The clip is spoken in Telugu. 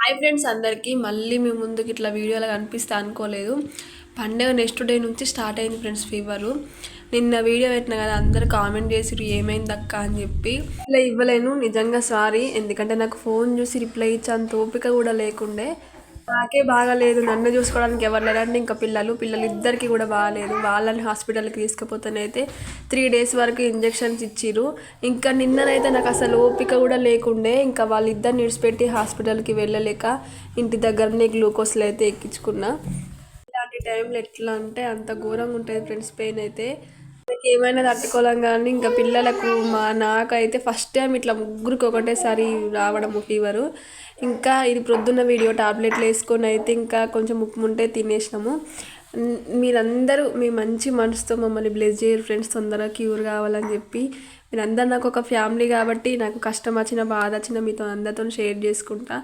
హాయ్ ఫ్రెండ్స్ అందరికీ మళ్ళీ మీ ముందుకి ఇట్లా వీడియోలో కనిపిస్తా అనుకోలేదు. పండుగ నెక్స్ట్ డే నుంచి స్టార్ట్ అయింది ఫ్రెండ్స్ ఫీవరు. నిన్న వీడియో పెట్టిన కదా, అందరు కామెంట్ చేసిరు ఏమైంది అక్క అని చెప్పి. ఇట్లా ఇవ్వలేను, నిజంగా సారీ. ఎందుకంటే నాకు ఫోన్ చూసి రిప్లై ఇచ్చేంత ఓపిక కూడా లేకుండే. నాకే బాగాలేదు, నన్ను చూసుకోవడానికి ఎవరు లేరంటే ఇంకా పిల్లలు ఇద్దరికి కూడా బాగాలేదు. వాళ్ళని హాస్పిటల్కి తీసుకుపోతేనైతే 3 days వరకు ఇంజెక్షన్స్ ఇచ్చిరు. ఇంకా నిన్ననైతే నాకు అసలు ఓపిక కూడా లేకుండే. ఇంకా వాళ్ళిద్దరిని విడిచిపెట్టి హాస్పిటల్కి వెళ్ళలేక ఇంటి దగ్గరనే గ్లూకోజ్లు అయితే ఎక్కించుకున్నా. ఇలాంటి టైంలో ఎట్లా అంటే అంత ఘోరంగా ఉంటుంది ఫ్రెండ్స్ పెయిన్ అయితే. నాకు ఏమైనా తట్టుకోలేం కానీ ఇంకా పిల్లలకు నాకైతే ఫస్ట్ టైం ఇట్లా ముగ్గురికి ఒకటేసారి రావడము ఫీవరు. ఇంకా ఇది ప్రొద్దున్న వీడియో టాబ్లెట్లు వేసుకొని అయితే ఇంకా కొంచెం ముక్కుంటే తినేసినాము. మీరందరూ మీ మంచి మనసుతో మమ్మల్ని బ్లెస్ చేయరు ఫ్రెండ్స్, తొందరగా క్యూర్ కావాలని చెప్పి. మీరందరూ నాకు ఒక ఫ్యామిలీ కాబట్టి నాకు కష్టం వచ్చిన బాధ వచ్చిన మీతో అందరితో షేర్ చేసుకుంటా.